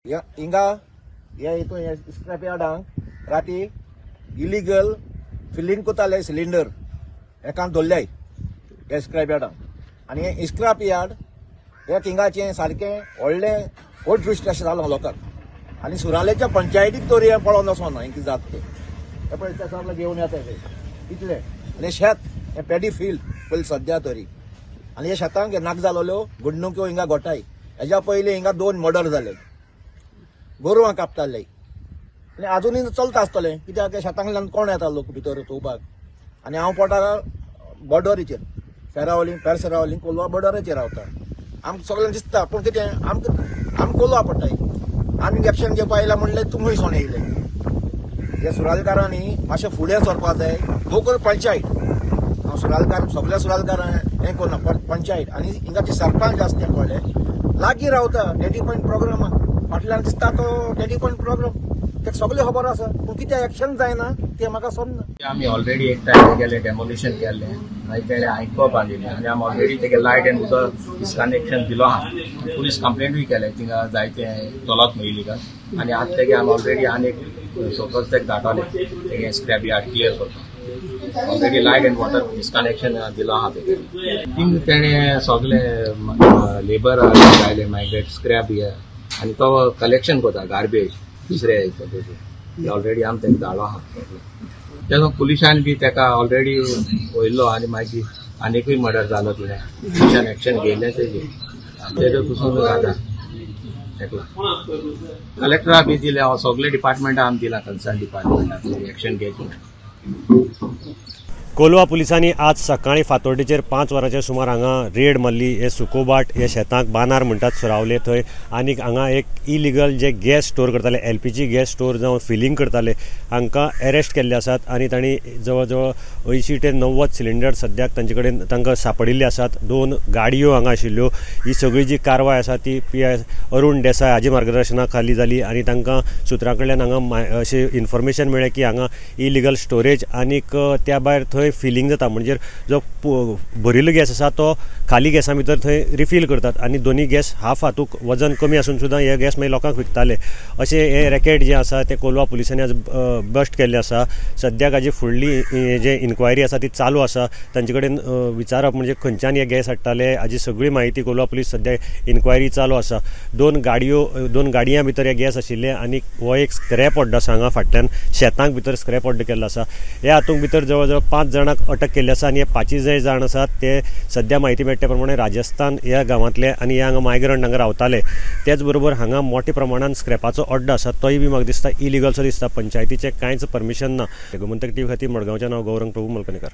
हिंगा हे स्क्रॅप यार्डांक राती इलिगल फिलिंग कोताले सिलिंडर एकान दवरल्याय हे स्क्रॅप यार्डांक आनी हे स्क्रॅप यार्ड हे हिंगाचें सारकें व्हडलें वोट दृश्ट अशें जालां लोकांक आनी सुरालेच्या पंचायतीक तरी हें पळोवन वचोना हें कितें जाता तें पळय त्या सगळें घेवन येता ते इतलें आनी शेत हें पॅडी फील्ड पयलीं सद्या तरी आनी हे शेतांक नाक जालोल्यो घडणुक्यो हिंगा घोटाय हेज्या पयलीं हिंगा 2 मर्डर जाले गोरवां कापताले आनी आजुनूय चलता आसतलें कित्याक शेतांतल्यान कोण येता लोक भितर चोवपाक आनी हांव पोटार बॉर्डरीचेर पेरसेरावलीं कोलवा बॉर्डराचेर रावता आमकां सगळ्यांक दिसता पूण कितें आमकां कोलवा पडटाय आमी इलेक्शन घेवपा आयला म्हणलें तुमूय सोन येयले हे सुरालकारांनी मातशें फुडें सरपा जाय लोकल पंचायत हांव सुरालकार सगळ्या सुरालकारां हें करना पंचायत आनी हिंगाचे सरपंच आसा तें पळय लागीं रावता डेव्हलपमेंट प्रोग्रामाक फाटल्यान दिसता तो डेव्हलपमेंट प्रोग्राम तेका सगळें खबर आसा पूण कितें एक्शन जायना तें म्हाका समजना आमी ऑलरेडी एक टायम गेले डेमोलिशन केल्लें मागीर तेणें आयकप आलेलें आनी आमी ऑलरेडी तेगे लायट एंड उदक डिस्कनेक्शन दिलो आहा पुलीस कंप्लेंटूय केलें थिंगा जायते तोलाक मेयली काय आनी आतां तेगे आमी ऑलरेडी आनीक सोकस तेका धाडटले तेगे स्क्रॅप यार्ड क्लियर करता already light end water disconnection दिलो आहा तेगे थिंग तेणें सगळें लेबर आयले मागीर स्क्रॅप आनी तो कलेक्शन करता गार्बेज दुसरे ऑलरेडी आमी तेका धाडलो आहा तेन्ना पुलिसान बी तेका ऑलरेडी वयल्लो आनी मागीर आनीकूय मर्डर जालो तिणें पुलिसान एक्शन घेयलें तेजे पसून जाता तेका कलेक्टरा बी दिलें हांव सगळे डिपार्टमेंटा आमी दिला कन्सर्न डिपार्टमेंटाक एक्शन घेवची कोलवा पुलिसांनी आज सकाळी फातोर्डेचेर 5 वरांच्या सुमार हांगा रेड मारली हे सुकोबाट हे शेतांक बानार म्हणटात सुरावले थंय आनीक हांगा एक इलिगल जे गॅस स्टोर करताले LPG गॅस स्टोर जावं फिलिंग करताले हांकां अरेस्ट केल्ले आसात आनी तांणी जवळ जवळ 80 ते 90 सिलिंडर सद्याक तांचे कडेन तांकां सांपडिल्ले आसात 2 गाडयो हांगा आशिल्ल्यो ही सगळी जी कारवाय आसा ती PI अरुण देसाय हाजी मार्गदर्शना खाली जाली आनी तांकां सुत्रां कडल्यान हांगा अशें इन्फॉर्मेशन मेळ्ळें की हांगा इलिगल स्टोरेज आनीक त्या भायर थंय फिलिंग जाता म्हणजे जो भरिल्लो गॅस आसा तो खाली गॅसा भितर थंय रिफील करतात आनी दोन्ही गॅस हाफ हातूंक वजन कमी आसून सुद्दां हे गॅस मागीर लोकांक विकताले अशें हे रॅकेट जे आसा ते कोलवा पुलिसांनी आज बस्ट केल्ले आसा सद्याक हाजी फुडली जे इन्क्वायरी आसा ती चालू आसा तांचे कडेन विचारप म्हणजे खंयच्यान हे गॅस हाडटाले हाजी सगळी म्हायती कोलवा पुलीस सद्याक इन्क्वायरी चालू आसा 2 गाडयां भितर हे गॅस आशिल्ले आनी हो एक स्क्रॅप ऑर्डर आसा हांगा फाटल्यान शेतांक भितर स्क्रॅप ऑर्डर केल्लो आसा हे हातूंत भितर जवळ जवळ 5 जाणांक अटक केल्ली आसा आनी हे 5 जे जाण आसात ते सद्या म्हायती मेळटे प्रमाणे राजस्थान ह्या गांवांतले आनी हे हांगा मायग्रंट हांगा रावताले त्याच बरोबर हांगा मोठ्या प्रमाणात स्क्रॅपाचो अड्डो आसा तोय बी म्हाका दिसता इलिगलसो दिसता पंचायतीचें कांयच परमिशन ना गोमंतक TV खातीर मडगांवच्यान हांव गौरंग प्रभू मलकणेकर.